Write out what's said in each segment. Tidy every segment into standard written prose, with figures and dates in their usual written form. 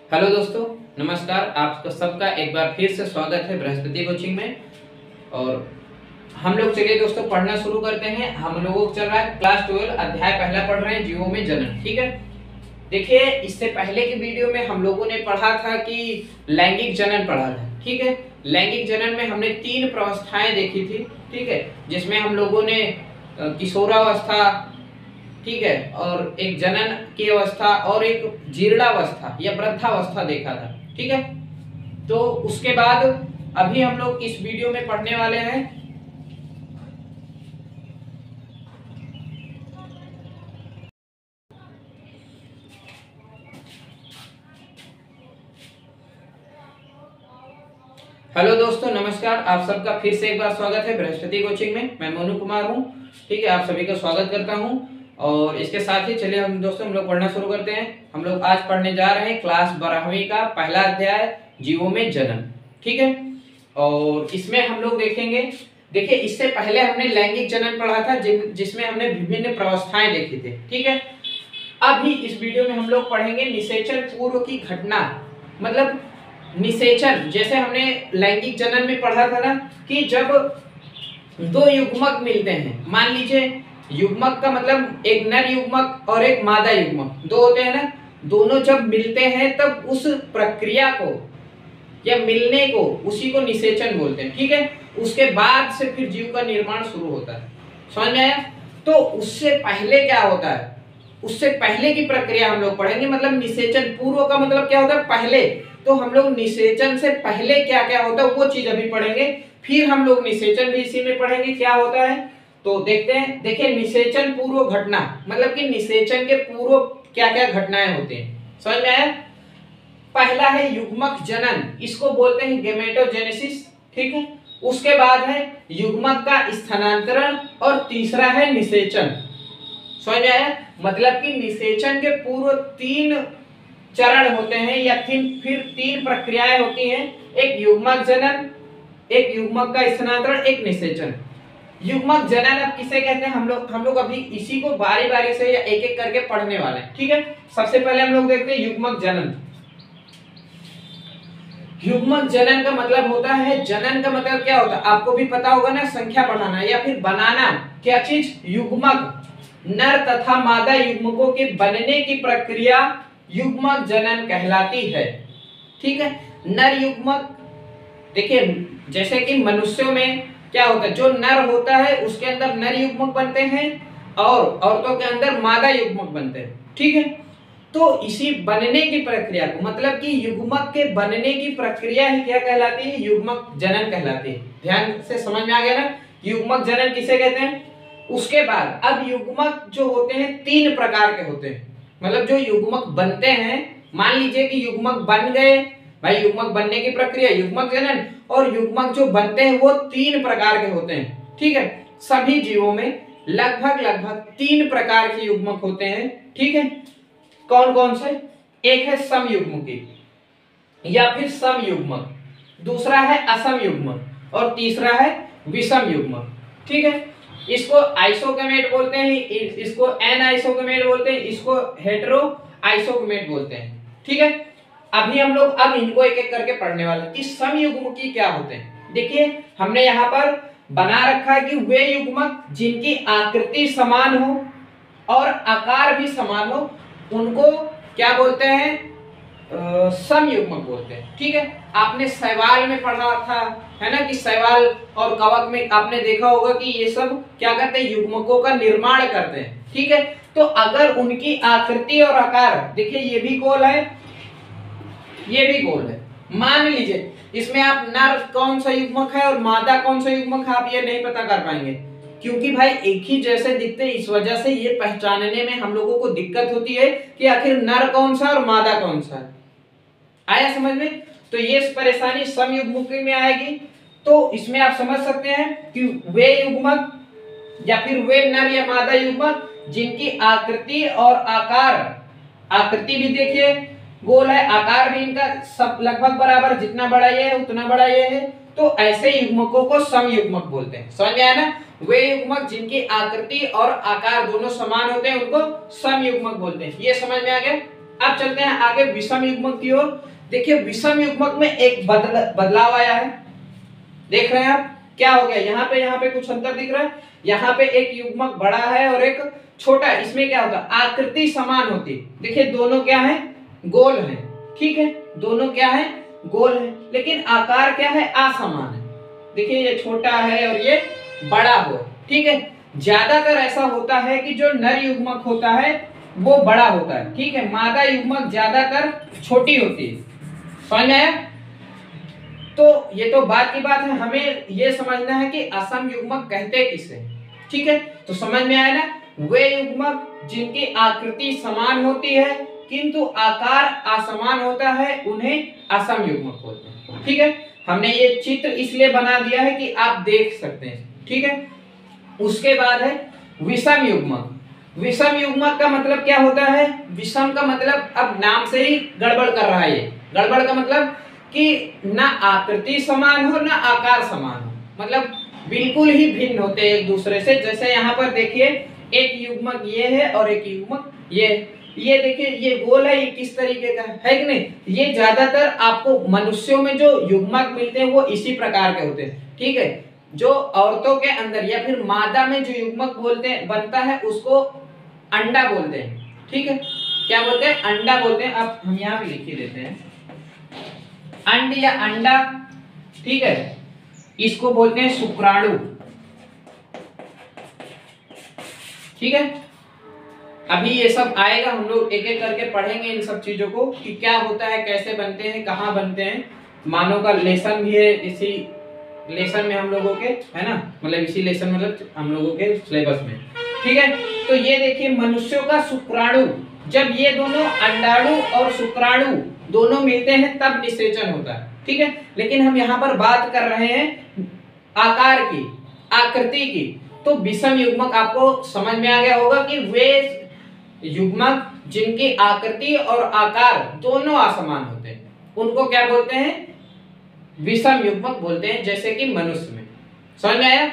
Hello दोस्तों, नमस्कार। आप सबका एक बार फिर से स्वागत है बृहस्पति कोचिंग में। और हम लोग चलिए दोस्तों पढ़ना शुरू करते हैं। हम लोगों को चल रहा है क्लास 12 अध्याय पहला पढ़ रहे हैं, जीवों में जनन। ठीक है, देखिए इससे पहले की वीडियो में हम लोगों ने पढ़ा था कि लैंगिक जनन पढ़ा था। ठीक है, लैंगिक जनन में हमने 3 प्रावस्थाएं देखी थी। ठीक है, जिसमें हम लोगों ने किशोरावस्था, ठीक है, और एक जनन की अवस्था और एक जीर्णावस्था या वृद्धावस्था देखा था। ठीक है, तो उसके बाद अभी हम लोग इस वीडियो में पढ़ने वाले हैं हेलो दोस्तों, नमस्कार। आप सबका फिर से एक बार स्वागत है बृहस्पति कोचिंग में। मैं मोनू कुमार हूं। ठीक है, आप सभी का स्वागत करता हूं। और इसके साथ ही चलिए हम लोग पढ़ना शुरू करते हैं। हम लोग आज पढ़ने जा रहे हैं क्लास 12वीं का पहला अध्याय, जीवों में जनन। ठीक है, और इसमें हम लोग देखेंगे, देखिए इससे पहले हमने लैंगिक जनन पढ़ा था जिसमें हमने विभिन्न प्रावस्थाएं देखी थी। ठीक है, अभी इस वीडियो में हम लोग पढ़ेंगे निषेचन पूर्व की घटना। मतलब निषेचन, जैसे हमने लैंगिक जनन में पढ़ा था ना कि जब दो युग्मक मिलते हैं, मान लीजिए युग्मक का मतलब एक नर युग्मक और एक मादा युग्मक, दो होते हैं ना, दोनों जब मिलते हैं तब उस प्रक्रिया को या मिलने को, उसी को निषेचन बोलते हैं। ठीक है, उसके बाद से फिर जीव का निर्माण शुरू होता है। समझ में आया? तो उससे पहले क्या होता है, उससे पहले की प्रक्रिया हम लोग पढ़ेंगे। मतलब निषेचन पूर्व का मतलब क्या होता है, पहले। तो हम लोग निषेचन से पहले क्या क्या होता है वो चीज अभी पढ़ेंगे। फिर हम लोग निषेचन भी इसी में पढ़ेंगे क्या होता है। तो देखते हैं। देखिए निषेचन पूर्व घटना मतलब कि निषेचन के पूर्व क्या क्या घटनाएं होती हैं। समझ में आया? पहला है युग्मक जनन, इसको बोलते हैं गेमेटोजेनेसिस। ठीक है, उसके बाद है युग्मक का स्थानांतरण और तीसरा है निषेचन। समझ में आया? मतलब कि निषेचन के पूर्व 3 चरण होते हैं या फिर 3 प्रक्रियाएं होती हैं। एक युग्मक जनन, एक युग्मक का स्थानांतरण, एक निषेचन। युग्मक जनन अब किसे कहते हैं, हम लोग अभी इसी को बारी बारी से या एक एक करके पढ़ने वाले हैं। ठीक है, सबसे पहले हम लोग देखते हैं युग्मक जनन। युग्मक जनन का मतलब होता है, जनन का मतलब क्या होता है आपको भी पता होगा ना, संख्या बढ़ाना या फिर बनाना। क्या चीज? युग्मक। नर तथा मादा युग्मकों के बनने की प्रक्रिया युग्मक जनन कहलाती है। ठीक है, नर युग्मक, देखिए जैसे कि मनुष्यों में क्या होता है, जो नर होता है उसके अंदर नर युग्मक बनते हैं और औरतों के अंदर मादा युग्मक बनते हैं। ठीक है, तो इसी बनने की प्रक्रिया को, मतलब कि युग्मक के बनने की प्रक्रिया ही क्या कहलाती है, युग्मक जनन कहलाती है। ध्यान से समझ में आ गया ना, युग्मक जनन किसे कहते हैं। उसके बाद अब युग्मक जो होते हैं 3 प्रकार के होते हैं। मतलब जो युग्मक बनते हैं, मान लीजिए कि युग्मक बन गए भाई, युग्मक बनने की प्रक्रिया युग्मक जनन, और युग्मक जो बनते हैं वो 3 प्रकार के होते हैं। ठीक है, सभी जीवों में लगभग 3 प्रकार के युग्मक होते हैं। ठीक है, कौन कौन से? एक है समयुग्मकी या फिर समयुग्मक, दूसरा है असमयुग्मक और तीसरा है विषम युग्मक। ठीक है, इसको आइसोगेमेट बोलते हैं, इसको एन आइसोगेमेट बोलते हैं, इसको हेटेरो आइसोगेमेट बोलते हैं। ठीक है, अभी हम लोग अब इनको एक एक करके पढ़ने वाले हैं कि समयुग्मकी क्या होते हैं। देखिए हमने यहाँ पर बना रखा है कि वे युग्मक जिनकी आकृति समान हो और आकार भी समान हो उनको क्या बोलते हैं, समयुग्मक बोलते हैं। ठीक है, आपने शैवाल में पढ़ा था है ना कि शैवाल और कवक में आपने देखा होगा कि ये सब क्या करते हैं, युग्मकों का निर्माण करते हैं। ठीक है, तो अगर उनकी आकृति और आकार, देखिए ये भी गोल है, ये भी गोल है। मान लीजिए इसमें आप नर कौन सा युग्मक है और मादा कौन सा युग्मक है, आप ये नहीं पता कर पाएंगे क्योंकि भाई एक ही जैसे दिखते हैं। इस वजह से ये पहचानने में हम लोगों को दिक्कत होती है कि आखिर नर कौन सा और मादा कौन सा है। आया समझ में? तो ये परेशानी समयुग्मकी में आएगी। तो इसमें आप समझ सकते हैं कि वे युग्मक या फिर वे नर या मादा युग्मक जिनकी आकृति और आकार, आकृति भी देखिए गोल है, आकार भी इनका सब लगभग बराबर, जितना बड़ा ये है उतना बड़ा ये है, तो ऐसे युग्मकों को समयुग्मक बोलते हैं। समझ में आया ना? वे युग्मक जिनकी आकृति और आकार दोनों समान होते हैं उनको समयुग्मक बोलते हैं। ये समझ में आ गया? अब चलते हैं आगे विषम युग्मक की ओर। देखिए विषम युग्मक में एक बदलाव आया है, देख रहे हैं आप क्या हो गया, यहाँ पे कुछ अंतर दिख रहा है। यहाँ पे एक युग्मक बड़ा है और एक छोटा है। इसमें क्या होता है, आकृति समान होती है। देखिए दोनों क्या है, गोल है, ठीक है, दोनों क्या है, गोल है, लेकिन आकार क्या है, असमान है। देखिए ये छोटा है और ये बड़ा हो, ठीक है। ज्यादातर ऐसा होता है कि जो नर युग्मक होता है वो बड़ा होता है, ठीक है, मादा युग्मक ज्यादातर छोटी होती है। समझ में आया? तो ये तो बात की बात है, हमें ये समझना है कि असम युग्मक कहते किसे, ठीक है। तो समझ में आया ना, वे युग्मक जिनकी आकृति समान होती है किंतु आकार असमान होता है उन्हें असम युग्मक बोलते हैं, ठीक है। हमने ये चित्र इसलिए बना दिया है कि आप देख सकते हैं, ठीक है। उसके बाद है विषम युग्मक। विषम युग्मक का मतलब क्या होता है, विषम का मतलब अब नाम से ही गड़बड़ कर रहा है, ये गड़बड़ का मतलब कि ना आकृति समान हो ना आकार समान हो, मतलब बिल्कुल ही भिन्न होते हैं एक दूसरे से। जैसे यहाँ पर देखिए एक युग्मक ये है और एक युग्मक ये देखिए ये गोल है, ये किस तरीके का है कि नहीं। ये ज्यादातर आपको मनुष्यों में जो युग्मक मिलते हैं वो इसी प्रकार के होते हैं, ठीक है। जो औरतों के अंदर या फिर मादा में जो युग्मक बोलते हैं बनता है उसको अंडा बोलते हैं, ठीक है। क्या बोलते हैं, अंडा बोलते हैं। अब हम यहाँ पे लिख ही देते हैं अंड या अंडा, ठीक है, इसको बोलते हैं शुक्राणु, ठीक है। अभी ये सब आएगा, हम लोग एक एक करके पढ़ेंगे इन सब चीजों को कि क्या होता है, कैसे बनते हैं, कहाँ बनते हैं। मानव का लेसन भी है इसी लेसन में हम लोगों के, है ना, मतलब इसी लेसन मतलब हम लोगों के सिलेबस में, ठीक है। तो ये देखिए मनुष्यों का शुक्राणु, जब ये दोनों अंडाणु और शुक्राणु दोनों मिलते हैं तब निषेचन होता है, ठीक है। लेकिन हम यहाँ पर बात कर रहे हैं आकार की, आकृति की। तो विषम युग्मक आपको समझ में आ गया होगा कि वे युग्मक जिनकी आकृति और आकार दोनों असमान होते हैं उनको क्या बोलते हैं, विषम युग्मक बोलते हैं, जैसे कि मनुष्य में। समझ में आया?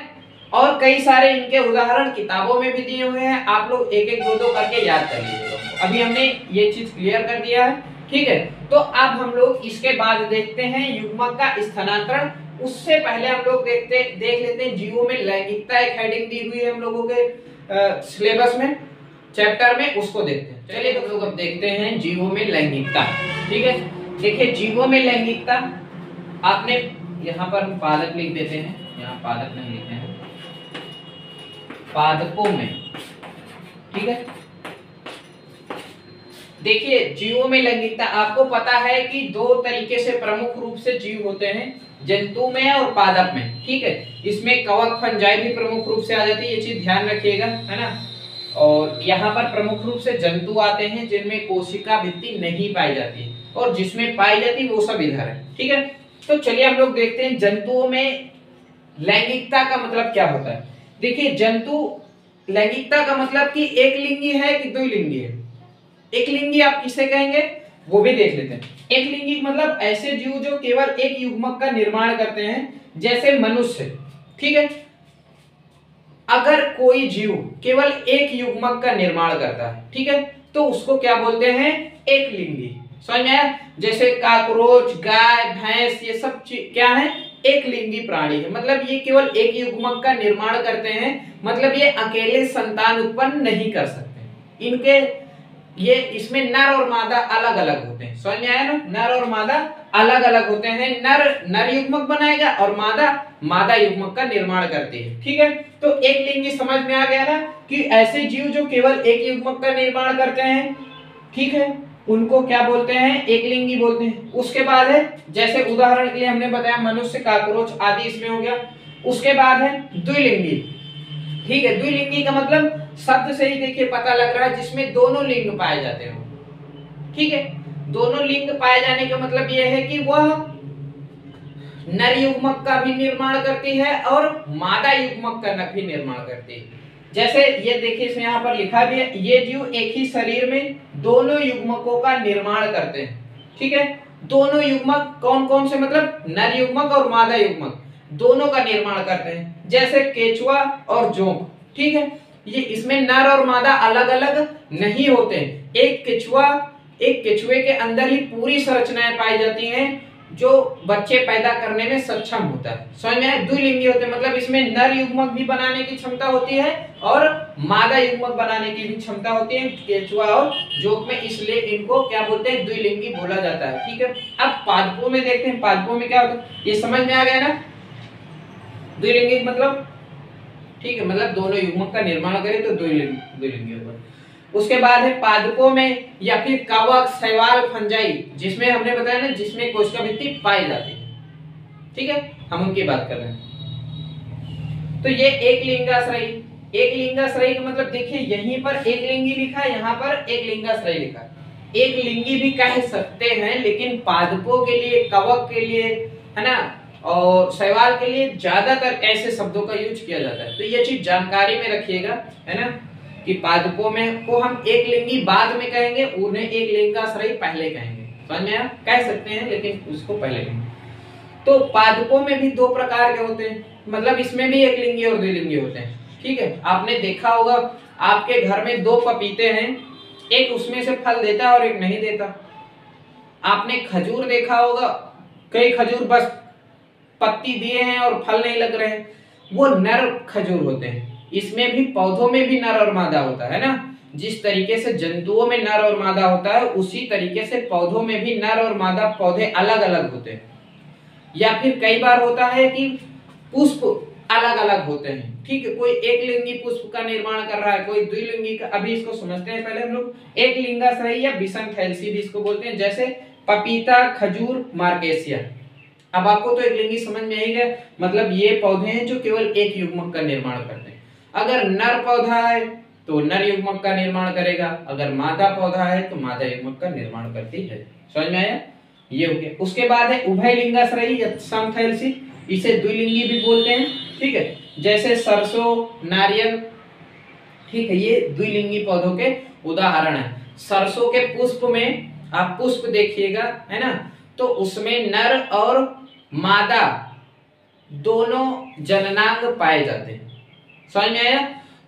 और कई सारे इनके उदाहरण किताबों में भी दिए हुए हैं, आप लोग एक एक दो करके याद कर लीजिएगा। अभी हमने ये चीज क्लियर कर दिया है, ठीक है। तो अब हम लोग इसके बाद देखते हैं युग्मक का स्थानांतरण। उससे पहले हम लोग देख लेते हैं जीवों में लैंगिकता, एक हेडिंग दी हुई है हम लोगों के सिलेबस में, चैप्टर में, उसको देखते हैं। चलिए तो लोग अब देखते हैं जीवों में लैंगिकता, ठीक है। देखिए जीवों में लैंगिकता, आपने यहाँ पर हम पादक लिख देते हैं, यहाँ पादक नहीं लिखते हैं, पादकों में, ठीक है। देखिए जीवों में लैंगिकता, आपको पता है कि दो तरीके से प्रमुख रूप से जीव होते हैं, जंतु में और पादप में, ठीक है। इसमें कवक फंजाई भी प्रमुख रूप से आ जाती है, ये चीज ध्यान रखिएगा, है ना। और यहाँ पर प्रमुख रूप से जंतु आते हैं जिनमें कोशिका भित्ति नहीं पाई जाती और जिसमें पाई जाती वो सब इधर है, ठीक है। तो चलिए हम लोग देखते हैं जंतुओं में लैंगिकता का मतलब क्या होता है। देखिए जंतु लैंगिकता का मतलब कि एक लिंगी है कि द्विलिंगी है। एक लिंगी आप किसे कहेंगे वो भी देख लेते हैं। एक लिंगी मतलब ऐसे जीव जो केवल एक युग्मक का निर्माण करते हैं, जैसे मनुष्य, ठीक है। अगर कोई जीव केवल एक युग्मक का निर्माण करता है, ठीक है, तो उसको क्या बोलते हैं, एक लिंगी। समझ में आया? जैसे काकरोच, गाय, भैंस, ये सब क्या है, एक लिंगी प्राणी है, मतलब ये केवल एक युग्मक का निर्माण करते हैं, मतलब ये अकेले संतान उत्पन्न नहीं कर सकते। इनके ये इसमें नर और मादा अलग अलग होते हैं। समझ में आया ना, नर और मादा अलग अलग होते हैं। नर नर युग्मक बनाएगा और मादा मादा युग्मक का निर्माण करती है, ठीक है। तो एक लिंगी समझ में आ गया ना, कि ऐसे जीव जो केवल एक युग्मक का निर्माण करते हैं, ठीक है, उनको क्या बोलते हैं, एक लिंगी बोलते हैं। उसके बाद है, जैसे उदाहरण के लिए हमने बताया मनुष्य, काकरोच आदि इसमें हो गया। उसके बाद है द्विलिंगी, ठीक है। द्विलिंगी का मतलब शब्द से ही देखिए पता लग रहा है, जिसमें दोनों लिंग पाए जाते हो, ठीक है। दोनों लिंग पाए जाने का मतलब यह है कि वह नर युग्मक का भी निर्माण करती है और मादा युग्मक का भी निर्माण करती है। जैसे ये देखिए इसमें यहाँ पर लिखा भी है, ये जीव एक ही शरीर में दोनों युग्मकों का निर्माण करते हैं, ठीक है। दोनों युग्मक कौन कौन से, मतलब नर युग्मक और मादा युग्मक दोनों का निर्माण करते हैं, जैसे केचुआ और जोंक, ठीक है। ये इसमें नर और मादा अलग अलग नहीं होते हैं। एक केचुआ एक केचुए के अंदर ही पूरी संरचनाएं पाई जाती हैं जो बच्चे पैदा करने में सक्षम होता है। समझ में आया? द्विलिंगी होते हैं मतलब इसमें नर युग्मक भी बनाने की क्षमता होती है और मादा युग्मक बनाने की भी क्षमता होती है केचुआ और जोंक में, इसलिए इनको क्या बोलते हैं? द्विलिंगी बोला जाता है। ठीक है, अब पादपों में देखते हैं पादपों में क्या होता है। ये समझ में आ गया ना द्विलिंगी मतलब? ठीक है, मतलब दोनों युग्मक का निर्माण करें तो द्विलिंगी होगा। उसके बाद है पादपों में या फिर कवक, शैवाल, फंजाई, जिसमें हमने बताया ना जिसमें कोशिका भित्ति पाई जाती है। ठीक है, हम उनकी बात कर रहे हैं। तो ये एक लिंगाश्रयी, एक लिंगाश्रयी का मतलब देखिए यहीं पर एक लिंगी लिखा है, यहाँ पर एक लिंगाश्रयी लिखा है। एक लिंगी भी कह सकते हैं लेकिन पादपों के लिए, कवक के लिए, है ना, और शैवाल के लिए ज्यादातर ऐसे शब्दों का यूज किया जाता है। तो ये चीज जानकारी में रखिएगा, है ना, कि पादपों में को हम एक लिंगी बाद में कहेंगे, उन्हें एक लिंगाश्रयी पहले कहेंगे। समझ में आया? कह सकते हैं लेकिन उसको पहले कहेंगे। तो पादपों में भी दो प्रकार के होते हैं, मतलब इसमें भी एक लिंगी और द्विलिंगी होते हैं। ठीक है, आपने देखा होगा आपके घर में दो पपीते हैं, एक उसमें से फल देता है और एक नहीं देता। आपने खजूर देखा होगा, कई खजूर बस पत्ती दिए हैं और फल नहीं लग रहे हैं, वो नर खजूर होते हैं। इसमें भी पौधों में भी नर और मादा होता है ना, जिस तरीके से जंतुओं में नर और मादा होता है उसी तरीके से पौधों में भी नर और मादा पौधे अलग अलग होते हैं। या फिर कई बार होता है कि पुष्प अलग अलग होते हैं। ठीक है, कोई एक लिंगी पुष्प का निर्माण कर रहा है, कोई द्विलिंगी का। अभी इसको समझते हैं पहले हम लोग। एक लिंगाश्रयी या विषम थैलसी भी इसको बोलते हैं, जैसे पपीता, खजूर, मार्केसिया। अब आपको तो एक लिंगी समझ में आई गया, मतलब ये पौधे हैं जो केवल एक युग्मक का निर्माण करते हैं। अगर नर पौधा है तो नर युग्मक का निर्माण करेगा, अगर मादा पौधा है तो मादा युग्मक का निर्माण करती है। समझ में आया? ये हो गया। उसके बाद है उभय लिंगाश्रयी या समथैलसी, इसे द्विलिंगी भी बोलते हैं। ठीक है, जैसे सरसों, नारियल। ठीक है, ये द्विलिंगी पौधों के उदाहरण है। सरसों के पुष्प में आप पुष्प देखिएगा, है ना, तो उसमें नर और मादा दोनों जननांग पाए जाते हैं। समझ में आया?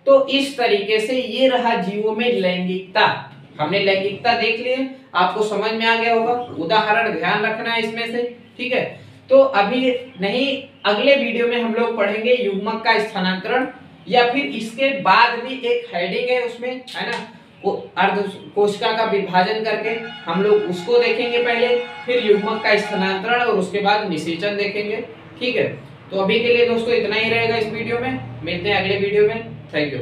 तो इस तरीके से ये रहा जीवों में लैंगिकता। हमने लैंगिकता देख ली, आपको समझ में आ गया होगा। उदाहरण ध्यान रखना है इसमें से। ठीक है, तो अभी नहीं, अगले वीडियो में हम लोग पढ़ेंगे युग्मक का स्थानांतरण, या फिर इसके बाद भी एक हेडिंग है उसमें, है ना, वो अर्ध कोशिका का विभाजन करके हम लोग उसको देखेंगे पहले, फिर युग्मक का स्थानांतरण और उसके बाद निषेचन देखेंगे। ठीक है, तो अभी के लिए दोस्तों इतना ही रहेगा इस वीडियो में। मिलते हैं अगले वीडियो में। Thank you.